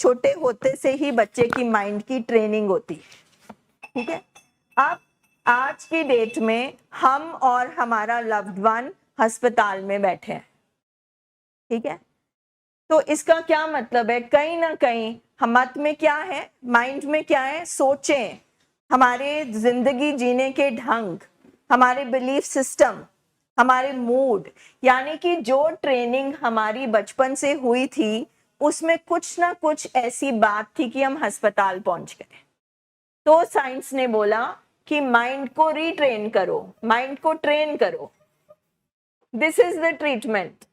छोटे होते से ही बच्चे की माइंड की ट्रेनिंग होती है, ठीक है। अब आज की डेट में हम और हमारा लव्ड वन अस्पताल में बैठे हैं, ठीक है। तो इसका क्या मतलब है, कहीं ना कहीं हम मत में क्या है, माइंड में क्या है, सोचें, हमारे जिंदगी जीने के ढंग, हमारे बिलीफ सिस्टम, हमारे मूड, यानी कि जो ट्रेनिंग हमारी बचपन से हुई थी उसमें कुछ ना कुछ ऐसी बात थी कि हम अस्पताल पहुंच गए। तो साइंस ने बोला कि माइंड को रीट्रेन करो, माइंड को ट्रेन करो, दिस इज द ट्रीटमेंट।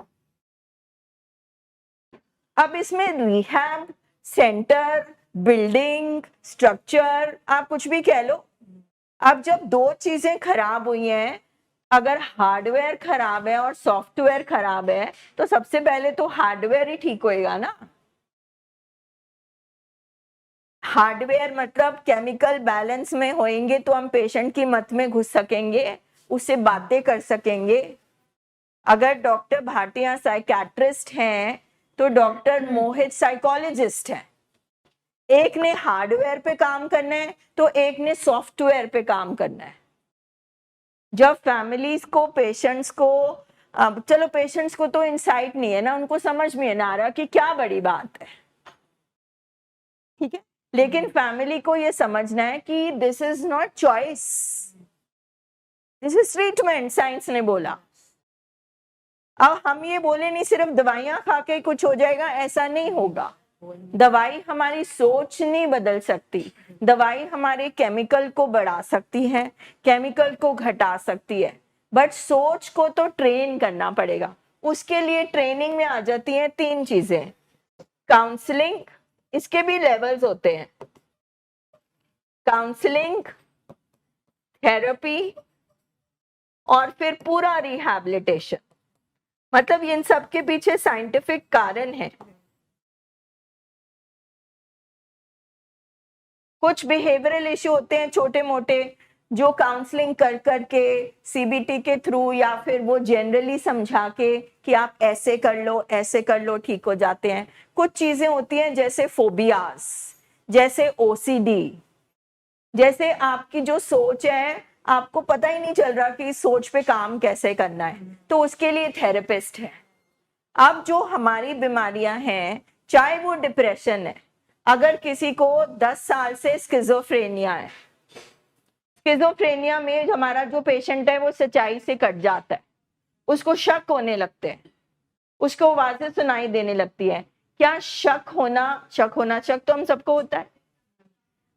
अब इसमें रिहैब सेंटर, बिल्डिंग, स्ट्रक्चर, आप कुछ भी कह लो। अब जब दो चीजें खराब हुई हैं, अगर हार्डवेयर खराब है और सॉफ्टवेयर खराब है तो सबसे पहले तो हार्डवेयर ही ठीक होएगा ना। हार्डवेयर मतलब केमिकल बैलेंस में होएंगे तो हम पेशेंट की मत में घुस सकेंगे, उससे बातें कर सकेंगे। अगर डॉक्टर भाटिया साइकेट्रिस्ट हैं तो डॉक्टर मोहित साइकोलॉजिस्ट हैं। एक ने हार्डवेयर पे काम करना है तो एक ने सॉफ्टवेयर पे काम करना है। जब फैमिलीज को, पेशेंट्स को, चलो पेशेंट्स को तो इंसाइट नहीं है ना, उनको समझ में ना आ रहा कि क्या बड़ी बात है, ठीक है, लेकिन फैमिली को ये समझना है कि this is not choice, this is treatment, science ने बोला। अब हम ये बोले नहीं सिर्फ दवाइयां खा के कुछ हो जाएगा, ऐसा नहीं होगा। दवाई हमारी सोच नहीं बदल सकती, दवाई हमारे केमिकल को बढ़ा सकती है, केमिकल को घटा सकती है, बट सोच को तो ट्रेन करना पड़ेगा। उसके लिए ट्रेनिंग में आ जाती हैं तीन चीजें, काउंसलिंग, इसके भी लेवल्स होते हैं, काउंसलिंग, थेरेपी और फिर पूरा रिहैबिलिटेशन। मतलब इन सब के पीछे साइंटिफिक कारण है। कुछ बिहेवियरल इश्यू होते हैं छोटे मोटे, जो काउंसलिंग कर करके, सीबीटी के थ्रू या फिर वो जनरली समझा के कि आप ऐसे कर लो, ऐसे कर लो, ठीक हो जाते हैं। कुछ चीजें होती हैं जैसे फोबियाज, जैसे ओसीडी, जैसे आपकी जो सोच है आपको पता ही नहीं चल रहा कि इस सोच पे काम कैसे करना है, तो उसके लिए थेरेपिस्ट है। अब जो हमारी बीमारियां हैं, चाहे वो डिप्रेशन है, अगर किसी को 10 साल से स्किज़ोफ्रेनिया है, स्किज़ोफ्रेनिया में हमारा जो पेशेंट है वो सच्चाई से कट जाता है, उसको शक होने लगते हैं, उसको आवाजें सुनाई देने लगती है। क्या शक तो हम सबको होता है,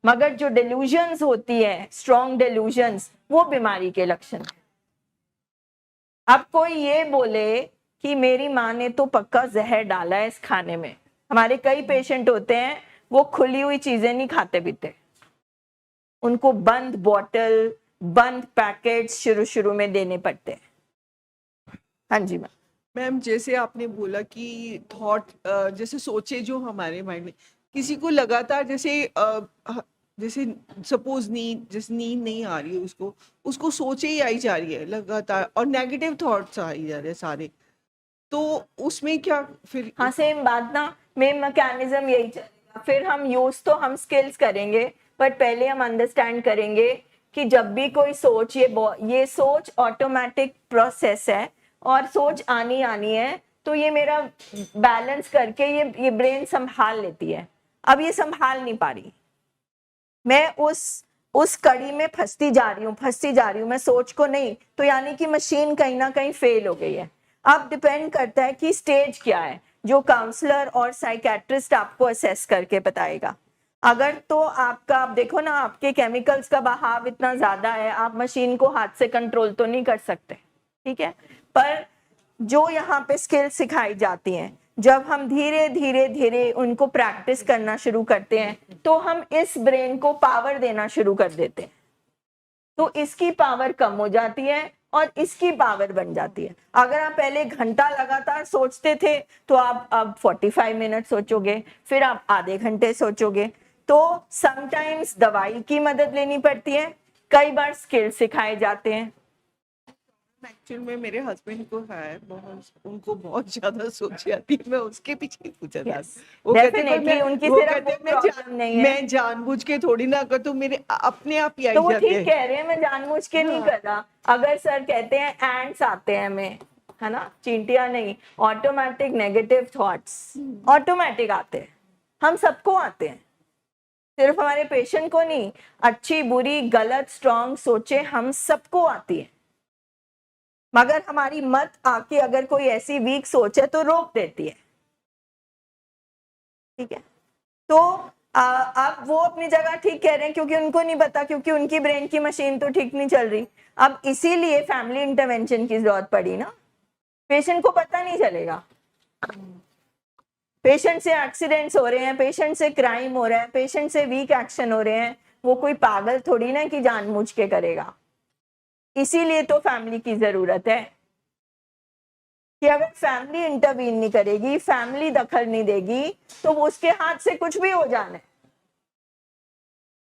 मगर जो डिल्यूजन्स होती है, स्ट्रॉन्ग डिल्यूजन्स, वो बीमारी के लक्षण है। अब कोई ये बोले कि मेरी माँ ने तो पक्का जहर डाला है इस खाने में, हमारे कई पेशेंट होते हैं वो खुली हुई चीजें नहीं खाते पीते, उनको बंद बॉटल, बंद पैकेट्स शुरू में देने पड़ते हैं। हाँ जी मैम। मैम जैसे आपने बोला कि थॉट, जैसे सोचे जो हमारे माइंड में, किसी को लगातार जैसे सपोज नींद नहीं आ रही है, उसको उसको सोचे ही आई जा रही है लगातार, और नेगेटिव थॉट्स आ ही जा रहे हैं सारे, तो उसमें क्या फिर? हाँ सेम बात ना, मेन मैकेनिज्म यही चलेगा। फिर हम यूज तो हम स्किल्स करेंगे, बट पहले हम अंडरस्टैंड करेंगे कि जब भी कोई सोच, ये सोच ऑटोमेटिक प्रोसेस है और सोच आनी है, तो ये मेरा बैलेंस करके ये ब्रेन संभाल लेती है। अब ये संभाल नहीं पा रही, मैं उस कड़ी में फंसती जा रही हूँ, मैं सोच को नहीं, तो यानी कि मशीन कहीं ना कहीं फेल हो गई है। अब डिपेंड करता है कि स्टेज क्या है, जो काउंसलर और साइकेट्रिस्ट आपको असेस करके बताएगा। अगर तो आपका, आप देखो ना, आपके केमिकल्स का बहाव इतना ज्यादा है, आप मशीन को हाथ से कंट्रोल तो नहीं कर सकते, ठीक है, पर जो यहाँ पे स्किल सिखाई जाती हैं, जब हम धीरे धीरे उनको प्रैक्टिस करना शुरू करते हैं तो हम इस ब्रेन को पावर देना शुरू कर देते हैं, तो इसकी पावर कम हो जाती है और इसकी पावर बन जाती है। अगर आप पहले घंटा लगातार सोचते थे तो आप अब 45 मिनट सोचोगे, फिर आप आधे घंटे सोचोगे। तो समटाइम्स दवाई की मदद लेनी पड़ती है, कई बार स्किल सिखाए जाते हैं। एक्चुअल में मेरे हस्बैंड को है बहुत, उनको बहुत ज्यादा सोच आती है, मैं उसके पीछे ही पूछा था। यस वो कहते पर डेफिनेटली उनकी वो सिर्फ कहते वो मैं प्रॉब्लम नहीं है। मैं जानबूझ के थोड़ी ना कर, तो मेरे अपने आप ही तो आई वो जाते ठीक हैं। कह रहे हैं, मैं जानबूझ के नहीं हाँ। कर रहा। अगर सर कहते हैं एंड्स आते हैं हमें, है ना, चींटियां नहीं, ऑटोमेटिक नेगेटिव थॉट्स ऑटोमेटिक आते हैं, हम सबको आते हैं, सिर्फ हमारे पेशेंट को नहीं, अच्छी बुरी गलत स्ट्रॉन्ग सोचे हम सबको आती है। मगर हमारी मत आके अगर कोई ऐसी वीक सोच है तो रोक देती है, ठीक है। तो अब वो अपनी जगह ठीक कह रहे हैं क्योंकि उनको नहीं पता, क्योंकि उनकी ब्रेन की मशीन तो ठीक नहीं चल रही। अब इसीलिए फैमिली इंटरवेंशन की जरूरत पड़ी ना, पेशेंट को पता नहीं चलेगा। पेशेंट से एक्सीडेंट्स हो रहे हैं, पेशेंट से क्राइम हो रहा है, पेशेंट से वीक एक्शन हो रहे हैं, वो कोई पागल थोड़ी ना कि जानबूझ के करेगा। इसीलिए तो फैमिली की जरूरत है कि अगर फैमिली इंटरवीन नहीं करेगी, फैमिली दखल नहीं देगी, तो वो उसके हाथ से कुछ भी हो जाना है।